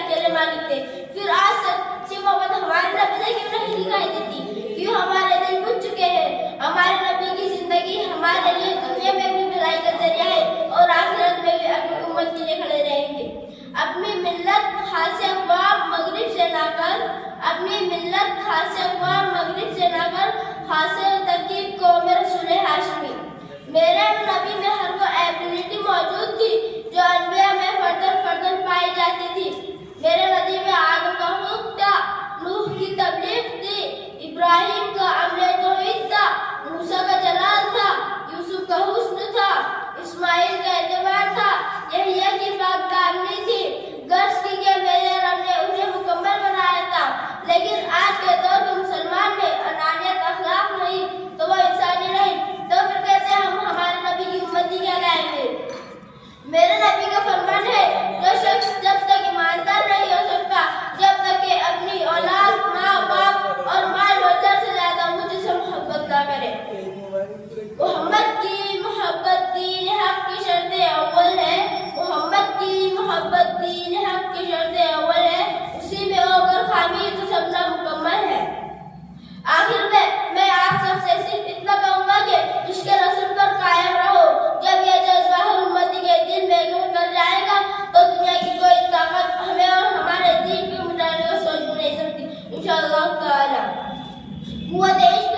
اکیلے مالک تھے. پھر آج سچی محبت ہمارے نبی سے کیوں نہیں دکھائی دیتی؟ کیوں ہمارے دل بجھ چکے ہیں؟ ہمارے نبی کی زندگی ہمارے لیے دنیا میں بھی بھلائی کا ذریعہ ہے اور آخرت میں بھی اپنی امت کے لیے کھڑے رہیں گے. اپنی ملت خاص اقوام مغرب سے لا کر خاص ترکیب قوم رسول ہاشمی. میرے نبی میں ہر وہ ایبلٹی موجود تھی جو انبیاء میں فردن پائی جاتی تھی. میرے نبی میں آدم کا حکم تھا، نوح کی تبلیغ تھی، ابراہیم کا عمل توحید تھا، موسیٰ کا جلال تھا، یوسف کا حسن تھا، اسماعیل کا اعتبار تھا، یحییٰ کی پاک دامنی تھی. غرض کی کہ میرے رب نے انہیں مکمل بنایا تھا. لیکن آج کے دور کے مسلمان میں انانیت اخلاق نہیں تو وہ انسانی نہیں، تو پھر کیسے ہم ہمارے نبی کی امتی کہلائیں گے؟ میرے نبی کا فرمان ہے، جو شخص جب تک ایماندار نہیں ہو سکتا جب تک کہ اپنی اولاد، ماں باپ اور مال و جر سے زیادہ مجھ سے محبت نہ کرے. محمد کی محبت دین حق کی شرط اول ہے. محمد کی محبت دین حق کی شرط اول ہے. اسی میں اگر خامی تو سب نامکمل ہے. آخر میں آپ سب سے صرف اتنا کہوں گا کہ عشق رسول پر قائم رہو. جب یہ جذبہ ہر امتی کے دل میں گھر کر جائے گا تو دنیا کی کوئی طاقت ہمیں اور ہمارے دین کو مٹانے کا سوچ بھی نہیں سکتی. انشاءاللہ تعالی قوت عشق